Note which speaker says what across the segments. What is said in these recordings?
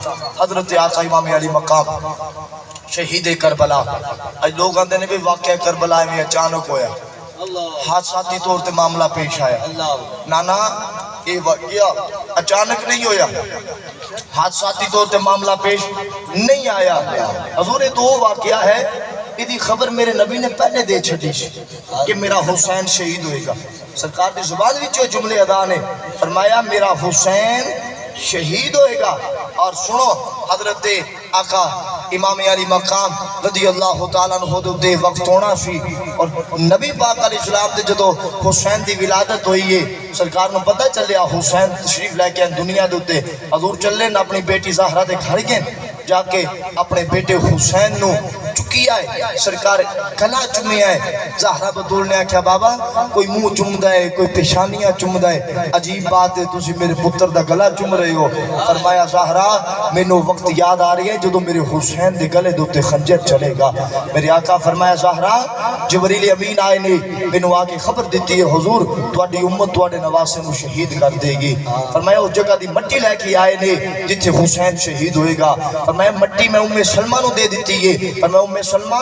Speaker 1: حضرت آقا امام علی مقام شہید کربلا. اج لوگ آندے نے بھی واقعہ کربلا میں اچانک ہویا، حادثاتی طور تے معاملہ پیش آیا. نانا یہ واقعہ اچانک نہیں ہویا، حادثاتی طور تے معاملہ پیش نہیں آیا. حضور تو واقعہ ہے یہ خبر میرے نبی نے پہلے دے چھڑی کہ میرا حسین شہید ہوئے گا. سرکار دی زبان وچ جملے ادا نے فرمایا میرا حسین شہید ہوئے گا. اور سنو حضرت آقا امام علی مقام رضی اللہ تعالیٰ عنہ دے وقت ہونا سی اور نبی پاک علیہ السلام دے جدو حسین دی ولادت ہوئی ہے سرکار نے پتہ چلیا حسین تشریف لے کے دنیا دے. حضور چلے نہ اپنی بیٹی زہرہ دے گھر گئے جا کے اپنے بیٹے حسین نو چکیا ہے. سرکار گلا چومیا ہے. زہرہ بطول نے کہا بابا کوئی منہ چومدا ہے کوئی پیشانیاں چومدا ہے، عجیب بات ہے تسی میرے پتر دا گلا چوم رہے ہو. فرمایا زہرہ مینوں وقت یاد آ رہی ہے جدو میرے حسین دے گلے دوتے خنجر چلے گا. میرے آقا فرمایا زہرہ جبریل امین آئے نے مینوں آ کے خبر دیتی ہے حضور تواڈی امت تواڈے نواسے نو شہید کر دے گی. فرمایا اس جگہ دی مٹی لے کے آئے نے جتھے حسین شہید ہوئے گا. فرمایا مٹی میں ام سلمہ نو دے دیتی ہے. فرمایا ام سلمہ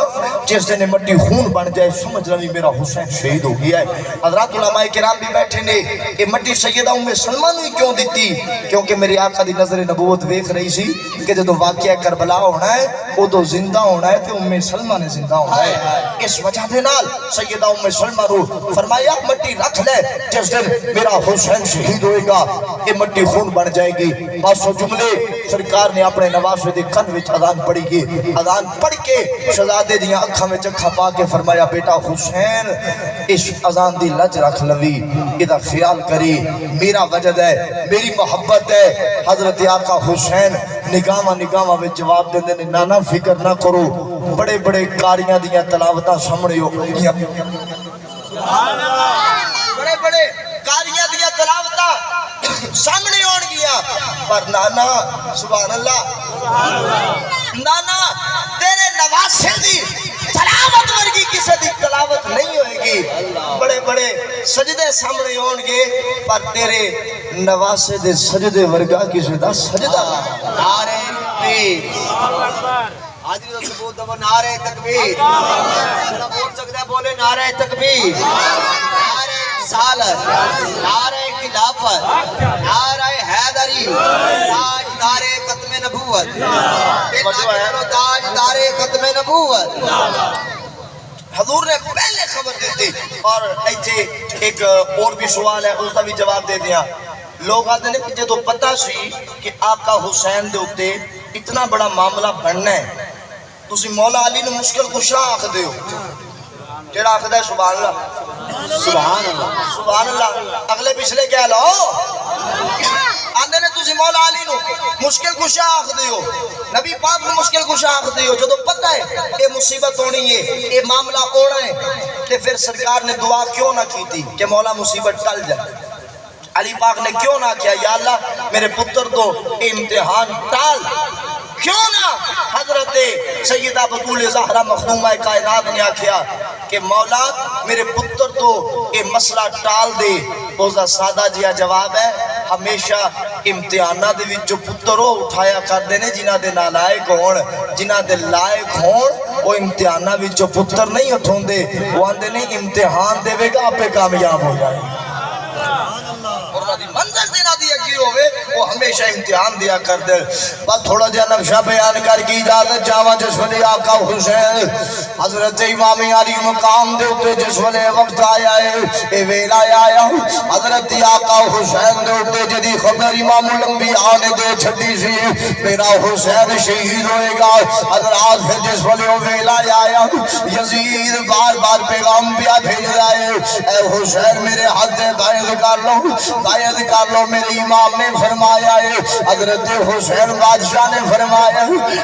Speaker 1: جس دن مٹی خون بن جائے سمجھ رہی میرا حسین شہید ہو گیا ہے. حضرات علماء کرام بھی بیٹھے نے یہ مٹی سیدہ ام سلمہ نو ہی کیوں دیتی؟ کیونکہ میری آقا دی نظر نبوت دیکھ رہی سی کہ جدو واقعہ کربلا ہونا ہے ادو زندہ ہونا ہے تو ام سلمہ نے زندہ ہونا ہے. اس وجہ دے نال سیدہ ام سلمہ رو فرمایا مٹی رکھ لے جس دن میرا حسین شہید ہوئے گا یہ مٹی خون بن جائے گی. بس وہ جملے سرکار نے اپنے نواسے دے کن وچ اذان پڑھی گی. اذان پڑھ کے شہزادے دیاں اکھاں وچ اکھاں پا کے فرمایا بیٹا حسین اس اذان دی لج رکھ لوی ادا خیال کری میرا وجد ہے میری محبت ہے. حضرت آقا حسین نگاہاں نگاہاں وچ جواب دیندے نے نانا فکر نہ کرو بڑے بڑے قاریاں دیاں تلاوتاں سامنے ہو گئیاں بڑے بڑے قاریاں دیاں تلاوتاں سامنے ہون گیا پر نانا سبحان اللہ نانا تیرے نواسے دی تلاوت ورگی کسی دی تلاوت نہیں ہوئے گی. بڑے بڑے سجدے سامنے ہون گے پر تیرے نواسے دے سجدے ورگا کسی دا سجدہ نعرہ تکبیر حاضری تو ثبوت دو نعرہ تکبیر جڑا بول سکتا ہے بولے نعرہ تکبیر نعرہ رسالت نعرہ خلافت نعرہ حیدری تاجدار ختم نبوت تاجدار ختم نبوت. حضور نے پہلے خبر دیتی اور ایتھے ایک اور بھی سوال ہے اس کا بھی جواب دے دیا. لوگ آتے ہیں کہ جدو پتہ سی کہ آقا حسین دے ہوتے اتنا بڑا معاملہ بننا ہے تسی مولا علی نے مشکل کشا آخ دے ہو جیڑا آخ دے سبحان اللہ سبحان اللہ سبحان اللہ اگلے پچھلے کیا لو آندے نے تسی مولا علی نو مشکل کشا آخ دے ہو نبی پاک نے مشکل کشا آخ دے ہو جدو پتہ ہے یہ مصیبت ہونی ہے یہ معاملہ ہونا ہے کہ پھر سرکار نے دعا کیوں نہ کی تھی کہ مولا مصیبت ٹل جائے. علی پاک نے کیوں نہ کیا یا اللہ میرے پتر تو امتحان ٹال کیوں نہ حضرت سیدہ بطول زہرہ مخدومہ کائنات نے آکھیا کہ مولا میرے پتر تو یہ مسئلہ ٹال دے. اوزا سادہ جیا جواب ہے ہمیشہ امتحانہ دے وچ جو پتر ہو اٹھایا کر دینے جنہ دے نالائق ہون جنہ دے لائق ہون وہ امتحانہ وچ جو پتر نہیں اٹھون دے وہ آندے نہیں امتحان دے وے گا آپ پہ کامیاب ہو جائے منظر دینا دیا کی ہوئے وہ ہمیشہ امتحان دیا کر دے. بس تھوڑا جا نقشہ بیان کر کی اجازت جاواں جس ولی آقا حسین حضرت امام علی مقام دے ہوتے جس ولی وقت آیا ہے اے ویلا آیا حضرت آقا حسین دے ہوتے جدی خبر امام الانبیاء نے دے چھڑی سی میرا حسین شہید ہوئے گا. حضرات پھر جس ولی ویلا آیا یزید بار بار پیغام بیا بھیج رہا ہے اے حسین میرے ہاتھ دے بائید کر لو بائید کر لو. میرے امام نے فرمایا ہے حضرت حسین بادشاہ نے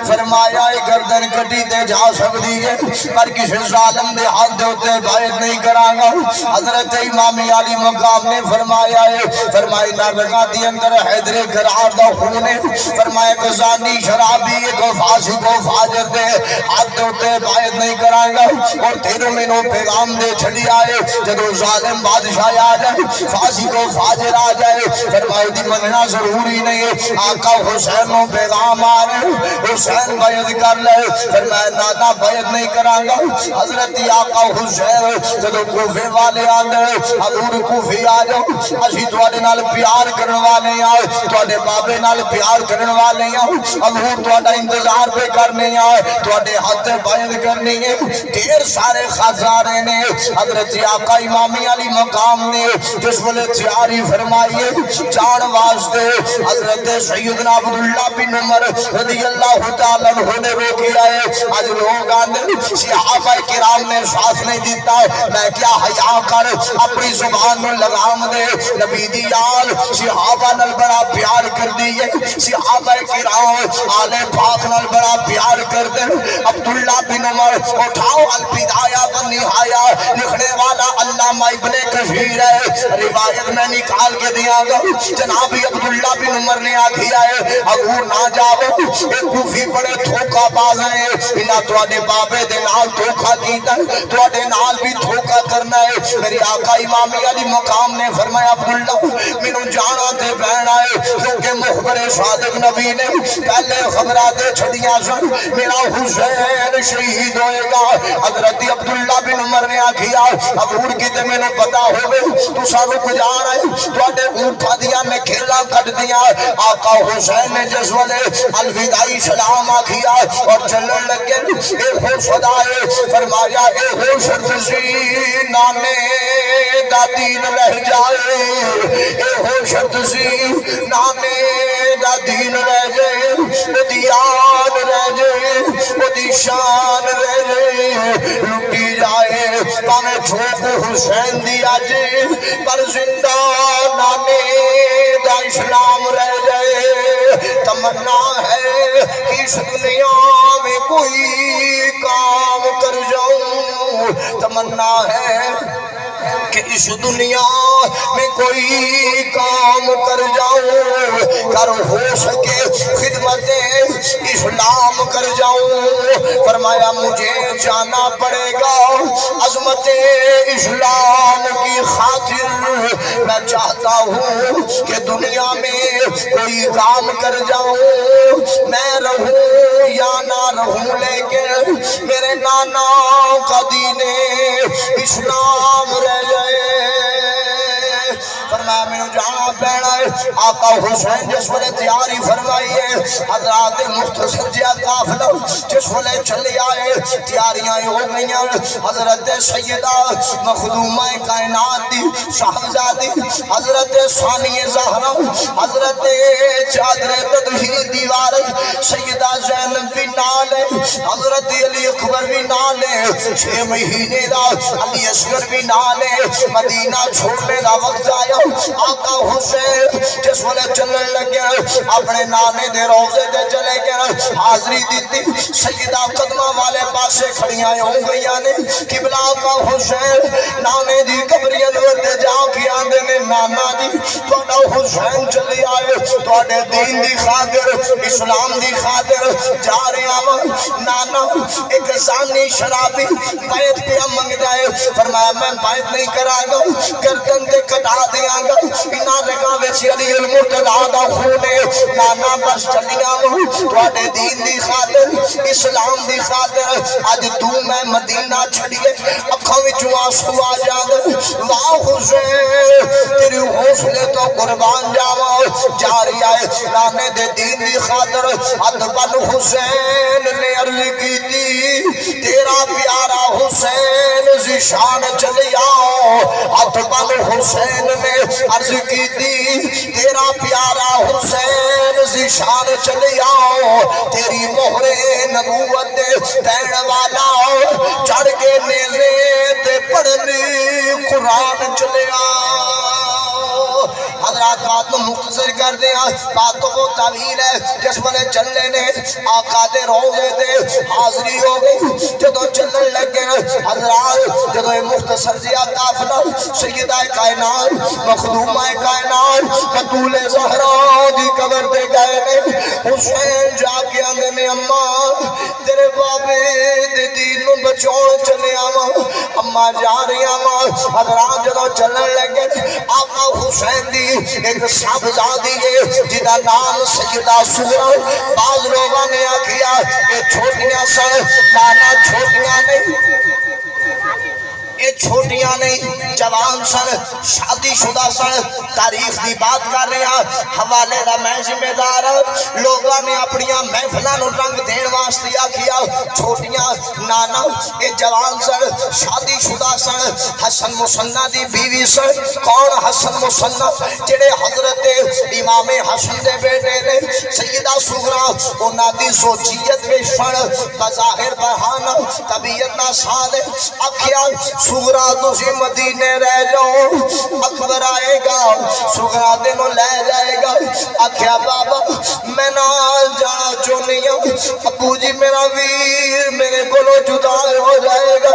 Speaker 1: فرمایا ہے گردن کٹی دے جا سکتی ہے پر کسی ظالم دے ہاتھ دے ہوتے بائید نہیں کرانگا. حضرت امام علی مقام نے فرمایا ہے فرمائی نارگاہ دی اندر حیدر قرار دا خون ہے فرمایا کہ زانی شرابی کو فاسق کو فاجر دے ہاتھ دے ہوتے بائید نہیں کرانگا. اور تیروں میں نو پیغام دے چھڑی آئے جدو ظالم بادشاہ آ جائے فاسق کو فاجر آ جائے فرمائی دی بننا ضروری نہیں. آقا حسین نو پیغام آ رہے حسین بیعت کر لے. فرمایا نانا بیعت نہیں کروں گا. حضرت آقا حسین جب کوفے والے آندے حضور کوفے آ جاؤ اسی تواڈے نال پیار کرن والے آ تواڈے بابے نال پیار کرن والے آ حضور تواڈا انتظار پہ کرنے آ تواڈے ہاتھ بیعت کرنی ہے. ڈھیر سارے خزانے نے حضرت آقا امام علی مقام نے جس ویلے تیاری فرمائیے جان واسطے حضرت سیدنا عبداللہ بن عمر رضی اللہ تعالیٰ عنہ نے روکیا ہے. آج لوگ آنے صحابہ کرام نے ساتھ نہیں دیتا میں کیا حیا کر اپنی زبان میں لگام دے. نبی دی آل صحابہ نال بڑا پیار کر دیئے. صحابہ کرام آل پاک نال بڑا پیار کر دے. عبداللہ بن عمر اٹھاؤ البدایہ و نہایہ لکھنے والا علامہ ابن کثیر ہے روایت میں نکال کے دیا گا. جناب عبداللہ بن عمر نے آکھیا ہے حضور نہ جاؤ ایک کوفی بڑے دھوکہ باز ہیں انہاں تواڈے بابے دے نال دھوکہ کیتا تواڈے نال بھی دھوکہ کرنا ہے. میرے آقا امام علی مقام نے فرمایا عبداللہ مینوں جانا تے بہنا ہے کیونکہ مخبر صادق نبی نے پہلے خبرات چھڑیاں سن میرا حسین شہید ہوئے گا. حضرت عبداللہ بن عمر نے آکھیا حضور کی تے میں نے پتا ہوئے تو سارو کو جا رہا ہے تواڈے اونٹاں دیاں نے کھیلا کٹ دیا. آقا حسین نے جس والے الوداعی سلام آکھیا اور چلن لگے اے ہو صدائے فرمایا اے ہو شرط سی نانے دا دین رہ جائے اے ہو شرط سی نانے دا دین رہ جائے او دی آن رہ جائے او دی شان رہ جائے لٹی جائے پانے چھوک حسین دیا جائے پر زندہ نانے دا اسلام رہ جائے. تمنا ہے کہ اس دنیا میں کوئی کام کر جاؤں تمنا ہے کہ اس دنیا میں کوئی کام کر جاؤں کر ہو سکے خدمت اسلام کر جاؤں. فرمایا مجھے جانا پڑے گا عظمت اسلام کی خاطر میں چاہتا ہوں کہ دنیا میں کوئی کام کر جاؤں میں رہوں یا نہ رہوں لیکن میرے نانا کا دین اسلام رہ جائے. فرمایا میں جانا پینا ہے. آقا حسین جس وقت تیاری فرمائیے حضرات مختصر جیا قافلہ جس وقت چلے آئے تیاریاں ہو گئیاں. حضرت سیدہ مخدومہ کائنات دی صاحبزادی حضرت ثانی زہرا حضرت چادر تطہیر دیوار سیدہ زینب بھی نال حضرت علی اکبر بھی نال 6 مہینے دا علی اصغر بھی نال مدینہ چھوڑنے دا وقت آیا. آقا حسین جس وقت چلن لگے اپنے نانے دے روزے دے چلے گئے حاضری دیتی سیدہ قدمہ والے پاسے کھڑیاں ہو گئیاں نے قبلہ آقا حسین نانے دی قبریاں دے جا کے آندے نے نانا جی توڑا حسین چلے آئے توڑے دین دی خاطر اسلام دی خاطر جا رہے آواں. نانا ایک زانی شرابی بیعت پہ منگ جائے. فرمایا میں بیعت نہیں کرا گا گردن تے کٹا دیاں گا انہاں رگاں وچ علی المرتضیٰ دا خون ہے. نانا بس چلیاں تواڈے دین دی خاطر اسلام دی خاطر اج تو میں مدینہ چھڑیے اکھاں وچوں آنسو آ جاندے. واہ حسین تیری حوصلے تو قربان جاواں جا رہی ہے نانے دے دین دی خاطر. ادبن حسین نے عرض کی تھی تیرا پیارا حسین ذیشان چلے آؤ. ادبن حسین نے عرض کی تھی تیرا پیارا حسین ذیشان چلے آؤ. تیری مہر نبوت پہن والا چڑھ کے نیزے تے پڑھنے قرآن چلے آؤ. حضرات بات میں مختصر کر دیں بات تو وہ طویل ہے جس میں چلنے نے آقا دے روزے دے حاضری ہو گئی جدو چلن لگے. حضرات جدو مختصر جیا قافلہ سیدہ کائنات مخدومہ کائنات بطول زہرا دی قبر دے گئے نے حسین جا کے آندے نے اما تیرے بابے دے دین نو بچاؤ چلے آواں اما جا رہی آواں حضرات جدوں چلن لگے آقا حسین دی ایک صاحبزادی ہے جدا نام سیدہ سغرا بعض لوگوں نے آکھیا یہ چھوٹیاں سن نانا چھوٹیاں نہیں یہ چھوٹیاں نہیں جوان سن شادی شدہ سن تاریخ دی بات کر رہے ہیں حوالے دا میں ذمہ دار لوگاں نے اپنی محفلاں نو رنگ دین واسطے آکھیا چھوٹیاں نانا یہ جوان سن شادی شدہ سن حسن مصنع دی بیوی سن کون حسن مصنع جڑے حضرت امام حسن دے بیٹے نے سیدہ سغرا انہاں دی زوجیت میں سن بظاہر بہانہ طبیعت ناساز آکھیا سغرا تسی مدینے رہ جاؤ اکبر آئے گا سغرا دنوں لے جائے گا آکھیا بابا میں نال جانا چونی ہوں ابو جی میرا ویر میرے کولو جدا ہو جائے گا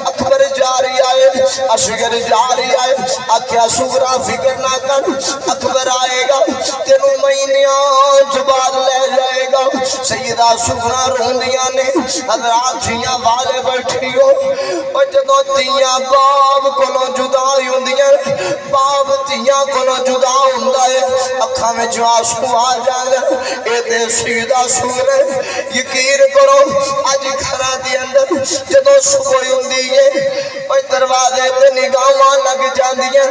Speaker 1: اکبر جاری آئے اصغر جاری آئے آکھیا سغرا فکر نہ کر اکبر آئے گا تینوں مہینیاں بعد لے جائے گا سیدہ سغرا روندیاں نے حضرات جیاں والے بیٹھی ہو اور جدوں تیاں باپ کولوں جدا ہوندیاں باپ تیاں کولوں جدا ہوندا ہے اکھاں وچ آنسو آ جاندے اے تے سیدہ سغرا یقین کرو اج گھراں دے اندر جدوں صبح ہوندی ہے اوے دروازے تے نگاہاں لگ جاندیاں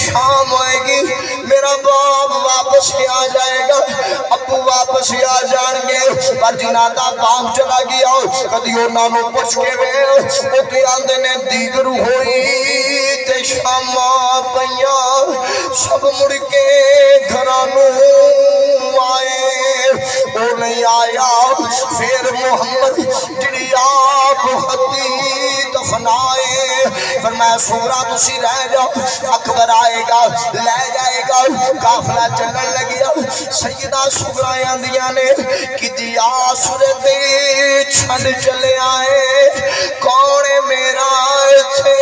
Speaker 1: شام ہوئے گی میرا باپ واپس آ جائے گا ابو واپس آ جان گے پر جنہاں دا باپ چلا گیا کدی انہاں نوں پوچھ کے وے او تے آندے نے دیگر ہوئی تے شاماں پیاں سب مڑ کے گھراں نوں آئے او نہیں آیا پھر محمد جڑی آپ ہتھی دفنائے فرمایا سغرا تسی رہ جاؤ اکبر آئے گا لے جائے گا قافلہ چلن لگیا سیدہ سغرا آندیاں نے کدی آسر تے چھڈ چلے آئے کون میرا تھے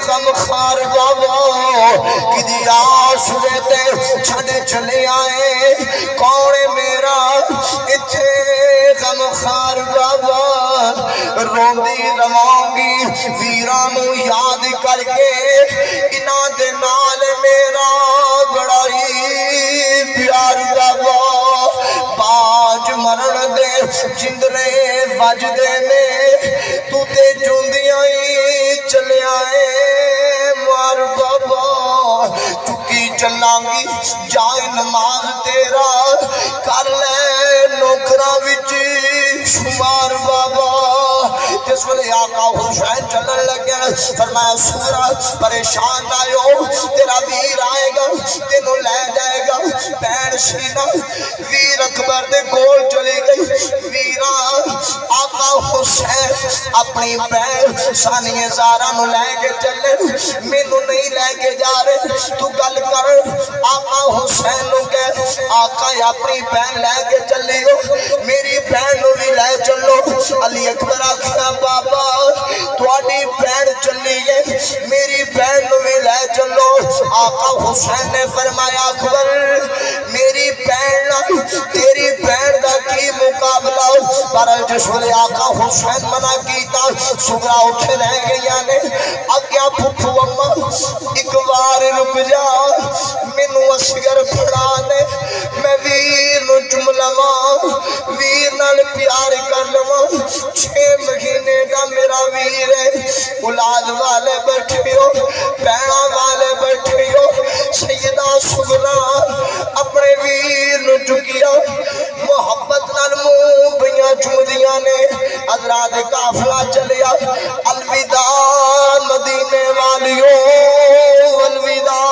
Speaker 1: غمخوار بابا کدی آسر تے چھڈ چلے آئے کون میرا اتھے غمخوار بابا روندی رواں ویراں نو یاد کر کے انہاں دے نال میرا بڑا ہی پیار بابا باج مرن دے جندرے وجدے نے تو تے جوندیاں ہی چلے آئے مار بابا چکی چلانگی جائے نماز تیرا کر لے نوکراں وچ شمار بابا جس ویلے آقا حسین چلن لگے فرمایا سغرا پریشان نہ ہو تیرا ویر آئے گا تینوں لے جائے گا بہن سینہ ویر اکبر دے کول چلی گئی ویرا آقا حسین اپنی بہن ثانیہ زارا نو لے کے چلے مینوں نہیں لے کے جا رہے تو گل کر آقا حسین نو کہہ آقا اپنی بہن لے کے چلی ہو میری بہن نو بھی لے چلو علی اکبر آکھیا بابا تواڈی بہن چلی ہے میری بہن نو بھی لے چلو آقا حسین نے فرمایا اکبر میری بہن تیری بہن دا کی مقابلہ پر جس ویلے آقا حسین منع کیتا سغرا اٹھے رہ گئی نے آگیا پھپھو اما ایک بار رک جا مینوں اصغر پڑھا دے میں ویر نو چم لواں ویر نال پیار کر لواں 6 مہینے دا میرا ویر ہے اولاد والے بیٹھے ہو بہنا والے بیٹھے ہو سیدہ سغرا اپنے ویر نو چکیا محبت نال منہ پیاں چومدیاں نے حضرات قافلہ چلیا الوداع مدینے والیوں الوداع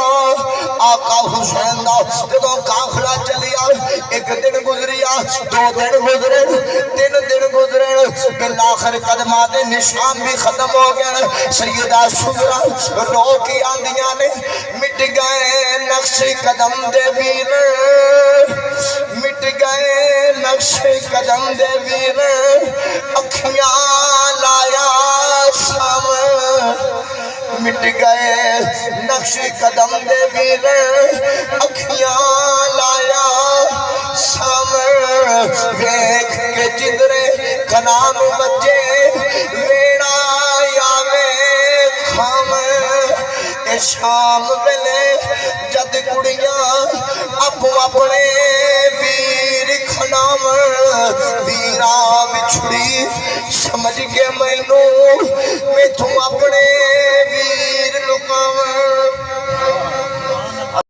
Speaker 1: آقا حسین دا جدوں قافلہ چلیا ایک دن گزریا 2 دن گزرے 3 دن گزرے بالآخر قدماں دے نشان بھی ختم ہو گئے سیدہ سغرا رو کے آندیاں نے مٹ گئے نقش قدم دے ویر مٹ گئے نقش قدم دے ویر اکھیاں لایا سام مٹ گئے نقش قدم دے ویر اکھیاں لایا سام ویکھ کے جدرے کنام بجے ویڑا یاوے خام اے شام ویلے جد کڑیاں اپو اپنے ویر کھنام ویرا بچھڑی سمجھ کے مینوں